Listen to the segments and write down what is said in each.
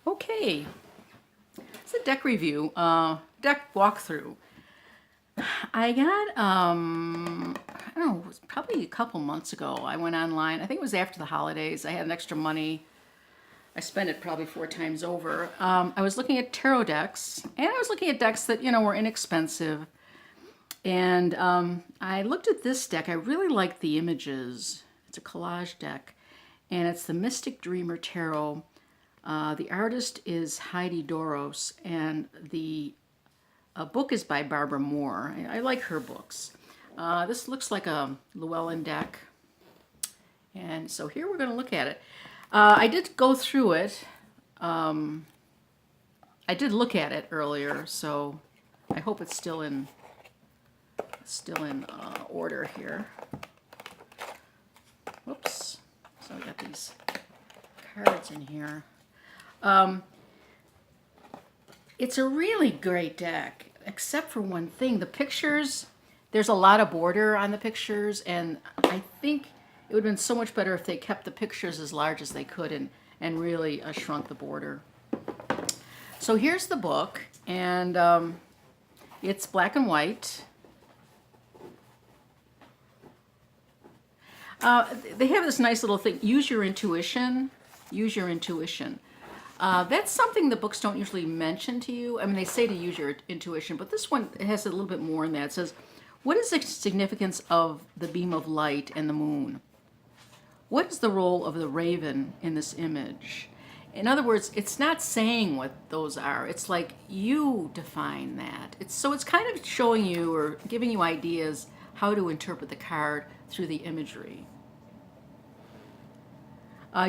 Okay, it's a deck review, deck walkthrough. I got, I don't know, it was probably a couple months ago. I went online. I think it was after the holidays. I had an extra money. I spent it probably 4 times over. I was looking at tarot decks, and I was looking at decks that, were inexpensive. And I looked at this deck. I really liked the images. It's a collage deck, and it's the Mystic Dreamer Tarot. The artist is Heidi Doros, and the book is by Barbara Moore. I like her books. This looks like a Llewellyn deck, and so here we're going to look at it. I did go through it. I did look at it earlier, so I hope it's still in order here. Whoops. So I got these cards in here. It's a really great deck, except for one thing. The pictures, there's a lot of border on the pictures, and I think it would have been so much better if they kept the pictures as large as they could and really shrunk the border. So here's the book, and it's black and white. They have this nice little thing, use your intuition, use your intuition. That's something the books don't usually mention to you. I mean, they say to use your intuition, but this one has a little bit more in that. It says, what is the significance of the beam of light and the moon? What is the role of the raven in this image? In other words, it's not saying what those are. It's like you define that. So it's kind of showing you or giving you ideas how to interpret the card through the imagery.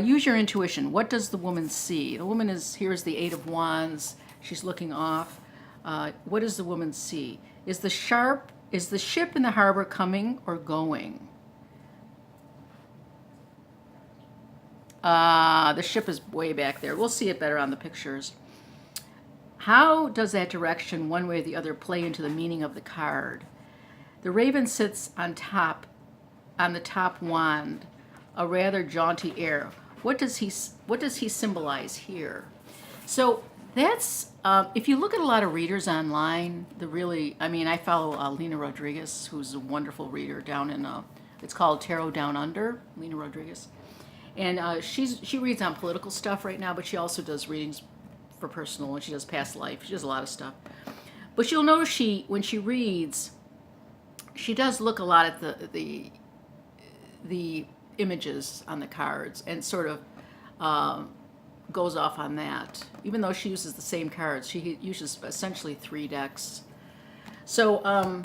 Use your intuition. What does the woman see? The woman here's the Eight of Wands. She's looking off. What does the woman see? Is the ship in the harbor coming or going? The ship is way back there. We'll see it better on the pictures. How does that direction, one way or the other, play into the meaning of the card? The raven sits on the top wand, a rather jaunty air. What does he symbolize here? So that's if you look at a lot of readers online, I follow Lena Rodriguez, who's a wonderful reader down in it's called Tarot Down Under, Lena Rodriguez, and she reads on political stuff right now, but she also does readings for personal, and she does past life. She does a lot of stuff. But you'll notice when she reads, she does look a lot at the images on the cards and sort of goes off on that. Even though she uses the same cards, she uses essentially 3 decks. So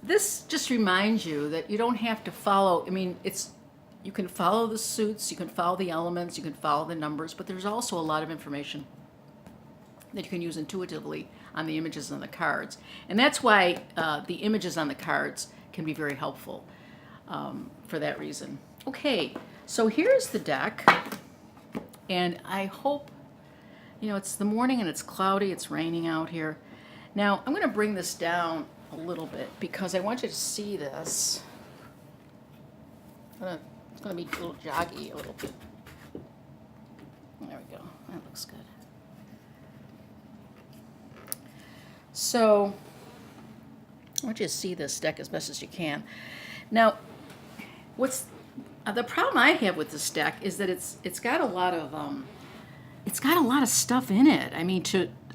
this just reminds you that you don't have to follow. You can follow the suits, you can follow the elements, you can follow the numbers, but there's also a lot of information that you can use intuitively on the images on the cards. And that's why the images on the cards can be very helpful for that reason. Okay, so here's the deck. And I hope, it's the morning and it's cloudy, it's raining out here. Now, I'm going to bring this down a little bit because I want you to see this. It's going to be a little joggy a little bit. There we go, that looks good. So I want you to see this deck as best as you can. Now, what's the problem I have with this deck is that it's got a lot of stuff in it. I mean,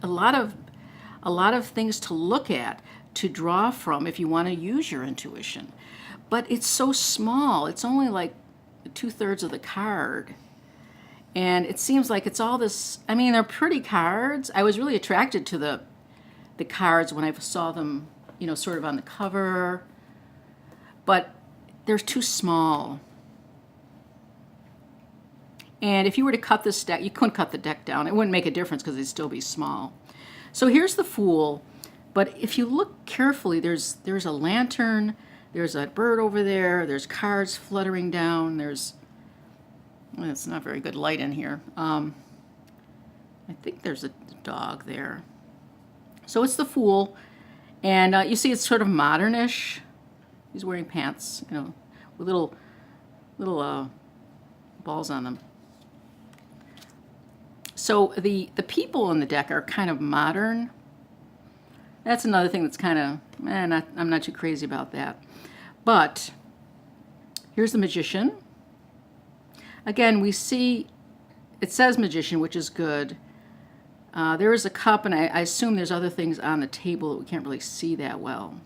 a lot of things to look at, to draw from if you want to use your intuition. But it's so small. It's only like 2/3 of the card. And it seems like it's all this. I mean, they're pretty cards. I was really attracted to the cards when I saw them, sort of on the cover, but they're too small. And if you were to cut this deck, you couldn't cut the deck down. It wouldn't make a difference because it'd still be small. So here's the Fool, but if you look carefully, there's a lantern, there's a bird over there, there's cards fluttering down, it's not very good light in here. I think there's a dog there. So it's the Fool, and you see it's sort of modernish. He's wearing pants, with little balls on them. So the people in the deck are kind of modern. That's another thing that's kind of, I'm not too crazy about that. But here's the Magician. Again, we see, it says Magician, which is good. There is a cup, and I assume there's other things on the table that we can't really see that well.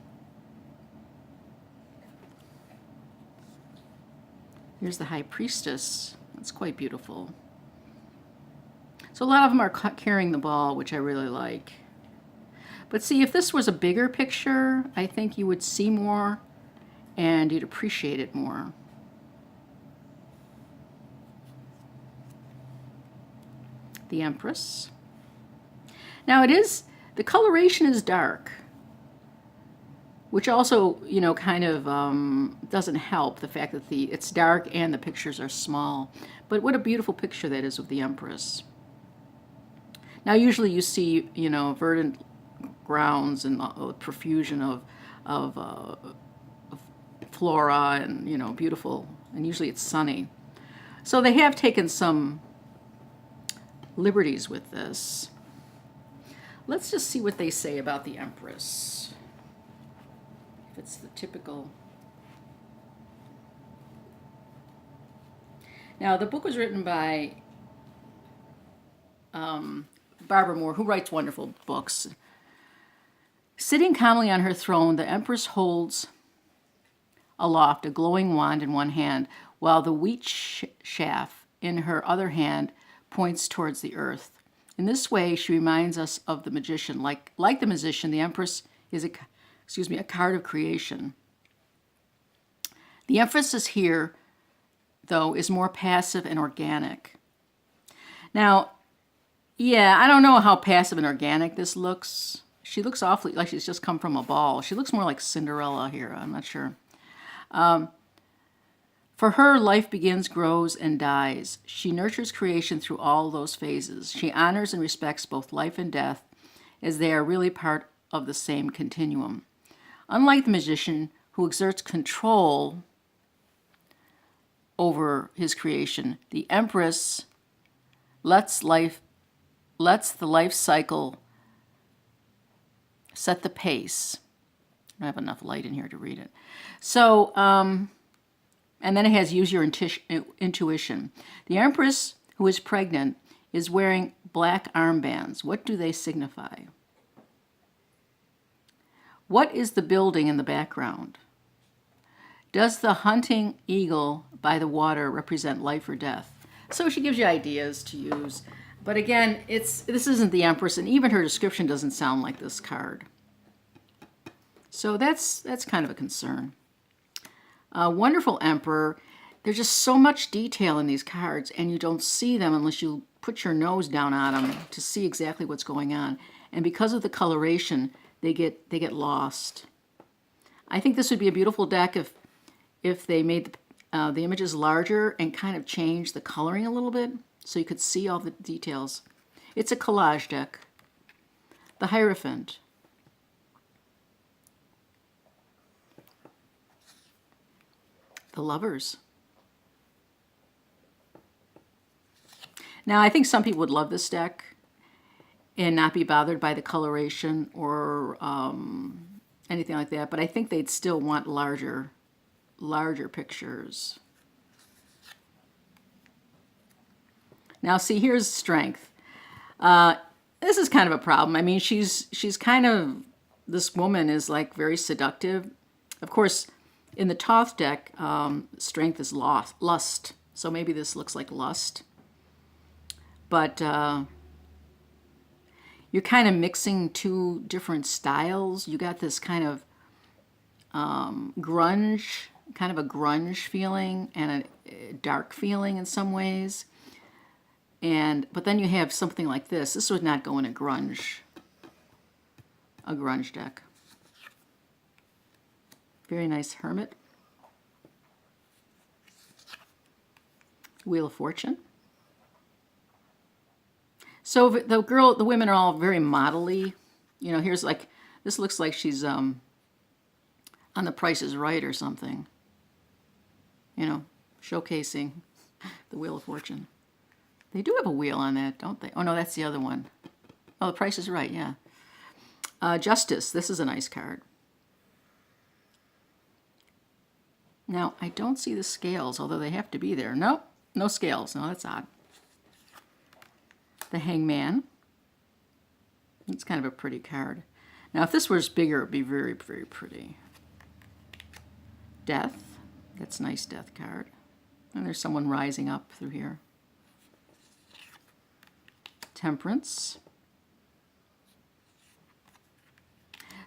Here's the High Priestess. That's quite beautiful. So a lot of them are carrying the ball, which I really like. But see, if this was a bigger picture, I think you would see more and you'd appreciate it more. The Empress. Now the coloration is dark, which also, kind of doesn't help the fact that it's dark and the pictures are small. But what a beautiful picture that is of the Empress. Now, usually you see, verdant grounds and a profusion of flora and, beautiful, and usually it's sunny. So they have taken some liberties with this. Let's just see what they say about the Empress. If it's the typical. Now, the book was written by Barbara Moore, who writes wonderful books. Sitting calmly on her throne, the Empress holds aloft a glowing wand in one hand, while the wheat shaft in her other hand points towards the earth. In this way, she reminds us of the magician. Like the musician, the Empress is a card of creation. The emphasis here, though, is more passive and organic. Now, yeah, I don't know how passive and organic this looks. She looks awfully like she's just come from a ball. She looks more like Cinderella here. I'm not sure. For her, life begins, grows, and dies. She nurtures creation through all those phases. She honors and respects both life and death, as they are really part of the same continuum. Unlike the magician, who exerts control over his creation, the Empress lets the life cycle set the pace. I don't have enough light in here to read it. So, and then it has use your intuition. The Empress, who is pregnant, is wearing black armbands. What do they signify? What is the building in the background? Does the hunting eagle by the water represent life or death? So she gives you ideas to use. But again, this isn't the Empress, and even her description doesn't sound like this card. So that's kind of a concern. Wonderful Emperor. There's just so much detail in these cards, and you don't see them unless you put your nose down on them to see exactly what's going on. And because of the coloration, they get lost. I think this would be a beautiful deck if they made the images larger and kind of changed the coloring a little bit so you could see all the details. It's a collage deck. The Hierophant. The Lovers. Now, I think some people would love this deck and not be bothered by the coloration or anything like that, but I think they'd still want larger pictures. Now, see, here's Strength. This is kind of a problem. I mean, she's kind of, this woman is like very seductive. Of course, in the Thoth deck, Strength is lust. So maybe this looks like lust. But you're kind of mixing two different styles. You got this kind of grunge, kind of a grunge feeling and a dark feeling in some ways. But then you have something like this. This would not go in a grunge deck. Very nice Hermit. Wheel of Fortune. So the women are all very modelly. You know, here's like, this looks like she's on The Price is Right or something. You know, showcasing the Wheel of Fortune. They do have a wheel on that, don't they? Oh, no, that's the other one. Oh, The Price is Right, yeah. Justice. This is a nice card. Now, I don't see the scales, although they have to be there. Nope, no scales. No, that's odd. The Hangman. It's kind of a pretty card. Now, if this was bigger, it would be very, very pretty. Death. That's a nice death card. And there's someone rising up through here. Temperance.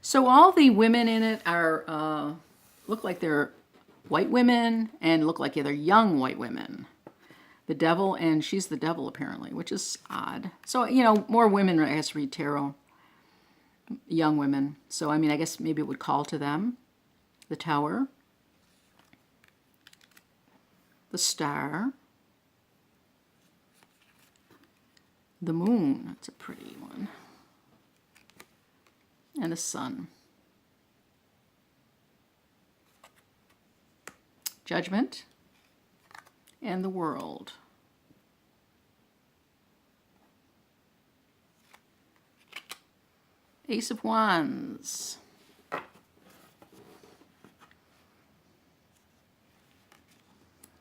So all the women in it are look like they're white women and look like they're young white women. The Devil, and she's the devil apparently, which is odd. So, you know, more women, I guess, read tarot. Young women. So, I mean, I guess maybe it would call to them. The Tower. The Star. The Moon. That's a pretty one. And the Sun. Judgment. And the World. Ace of Wands.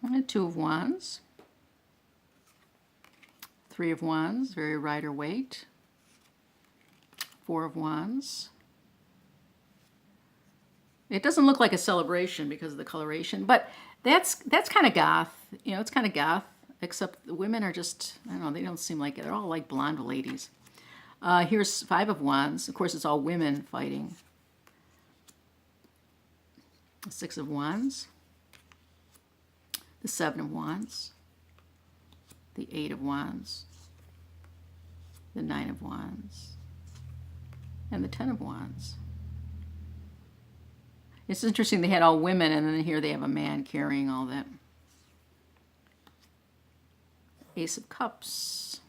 And Two of Wands. Three of Wands, very Rider-Waite. Four of Wands. It doesn't look like a celebration because of the coloration, but that's kind of goth. You know, it's kind of goth, except the women are just, I don't know, they don't seem like it. They're all like blonde ladies. Here's Five of Wands. Of course, it's all women fighting. The Six of Wands. The Seven of Wands. The Eight of Wands. The Nine of Wands. And the Ten of Wands. It's interesting, they had all women, and then here they have a man carrying all that. Ace of Cups.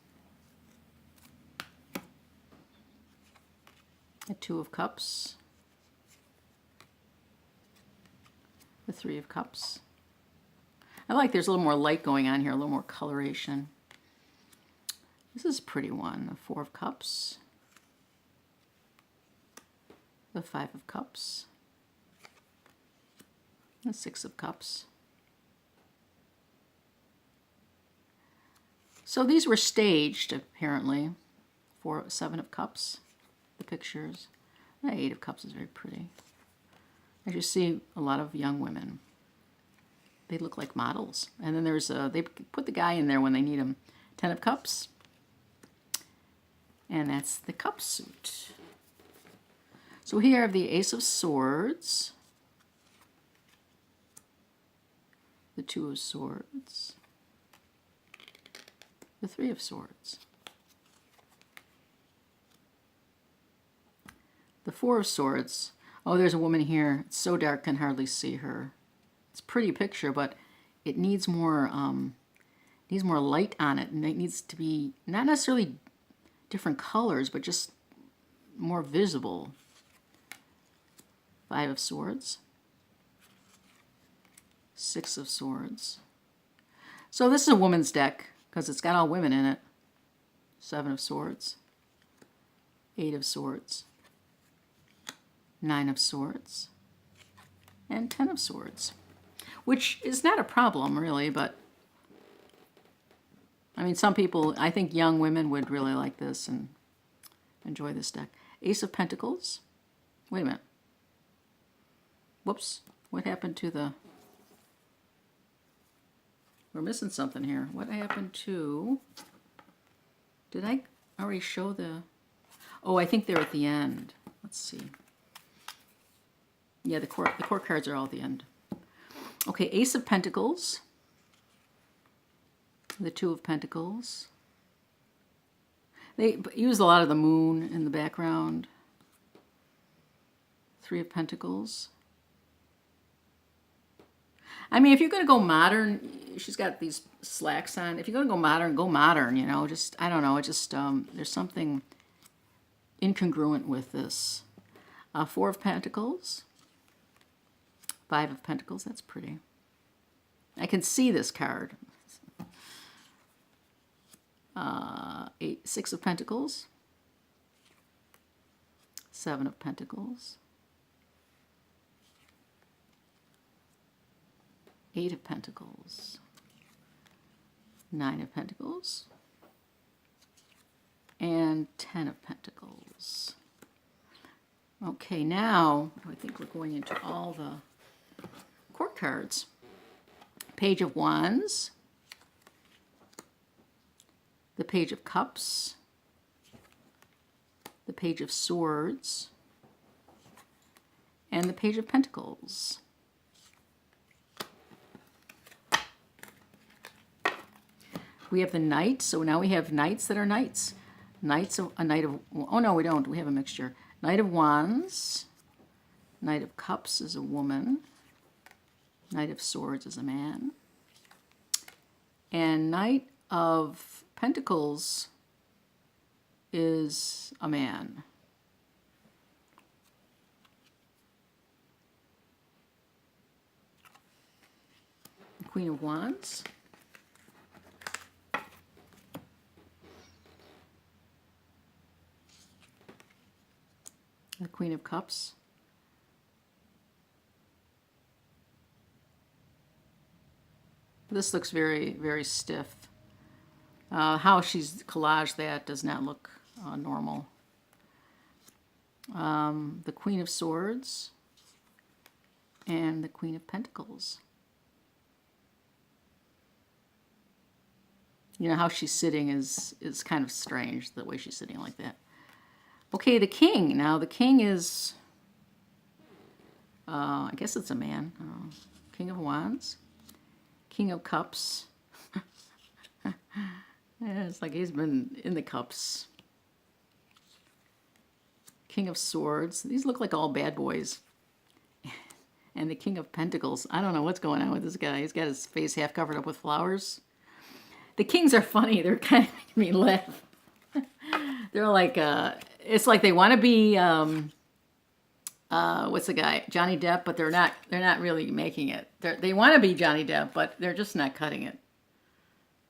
The Two of Cups. The Three of Cups. I like there's a little more light going on here, a little more coloration. This is a pretty one. The Four of Cups. The Five of Cups. The Six of Cups. So these were staged, apparently. Seven of Cups, the pictures. The Eight of Cups is very pretty. I just see a lot of young women. They look like models. And then there's they put the guy in there when they need him. Ten of Cups. And that's the cup suit. So here I have the Ace of Swords. The Two of Swords. The Three of Swords. The Four of Swords. Oh, there's a woman here. It's so dark, can hardly see her. It's a pretty picture, but it needs more light on it, and it needs to be not necessarily different colors, but just more visible. Five of Swords. Six of Swords. So this is a woman's deck because it's got all women in it. Seven of Swords. Eight of Swords. Nine of Swords. And Ten of Swords. Which is not a problem, really, but I mean, some people, I think young women would really like this and enjoy this deck. Ace of Pentacles. Wait a minute. Whoops. What happened to the... We're missing something here. What happened to... Did I already show the... Oh, I think they're at the end. Let's see. Yeah, the court cards are all at the end. Okay, Ace of Pentacles. The Two of Pentacles. They use a lot of the moon in the background. Three of Pentacles. I mean, if you're going to go modern, she's got these slacks on. If you're going to go modern, you know, just, I don't know, it just, there's something incongruent with this. Four of Pentacles. Five of Pentacles, that's pretty. I can see this card. Six of Pentacles, Seven of Pentacles, Eight of Pentacles, Nine of Pentacles, and Ten of Pentacles. Okay, now I think we're going into all the court cards. Page of Wands, the Page of Cups, the Page of Swords, and the Page of Pentacles. We have the Knight, so now we have knights that are knights. A Knight of, oh no, we don't, we have a mixture. Knight of Wands, Knight of Cups is a woman, Knight of Swords is a man, and Knight of Pentacles is a man. Queen of Wands, the Queen of Cups, this looks very, very stiff. How she's collaged that does not look normal. The Queen of Swords and the Queen of Pentacles. You know, how she's sitting is kind of strange, the way she's sitting like that. Okay, the King. Now, the King is, I guess it's a man. King of Wands, King of Cups. Yeah, it's like he's been in the cups. King of Swords. These look like all bad boys. And the King of Pentacles. I don't know what's going on with this guy. He's got his face half covered up with flowers. The kings are funny. They're kind of making me laugh. They're like, it's like they want to be, what's the guy? Johnny Depp, but they're not really making it. They want to be Johnny Depp, but they're just not cutting it.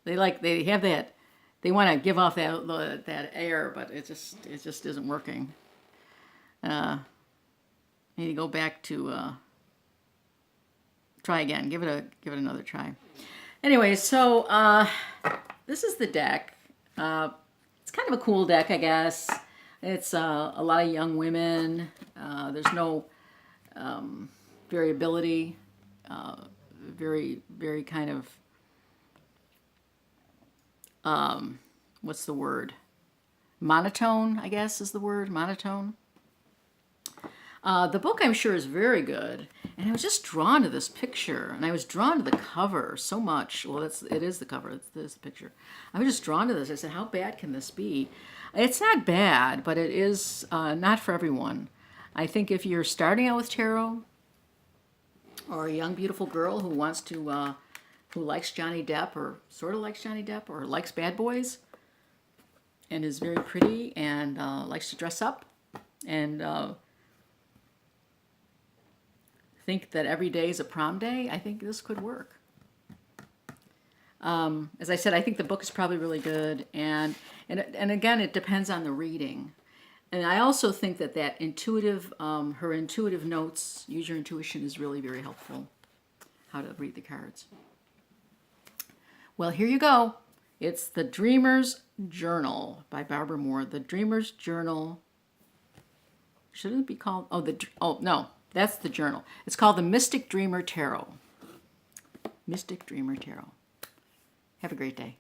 They have that, they want to give off that air, but it just isn't working. Need to go back to, try again. Give it another try. Anyway, so this is the deck. It's kind of a cool deck, I guess. It's a lot of young women. There's no variability. Very, very kind of, what's the word? Monotone, I guess is the word, monotone. The book, I'm sure, is very good. And I was just drawn to this picture, and I was drawn to the cover so much. Well, it is the cover. It is the picture. I was just drawn to this. I said, how bad can this be? It's not bad, but it is not for everyone. I think if you're starting out with tarot, or a young, beautiful girl who wants to, who likes Johnny Depp, or sort of likes Johnny Depp, or likes bad boys, and is very pretty, and likes to dress up, and think that every day is a prom day, I think this could work. As I said, I think the book is probably really good, and again, it depends on the reading. And I also think that intuitive, her intuitive notes, use your intuition, is really very helpful. How to read the cards. Well, here you go. It's The Dreamer's Journal by Barbara Moore. The Dreamer's Journal. Should it be called? Oh no. That's the journal. It's called the Mystic Dreamer Tarot. Mystic Dreamer Tarot. Have a great day.